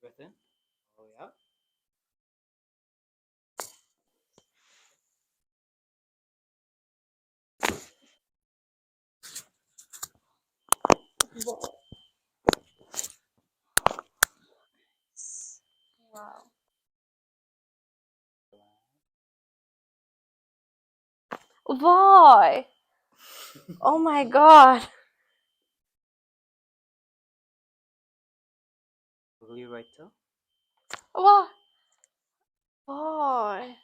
Breath in. Oh yeah. Wow. Why? Oh my god. Will you right toe? Why? Why?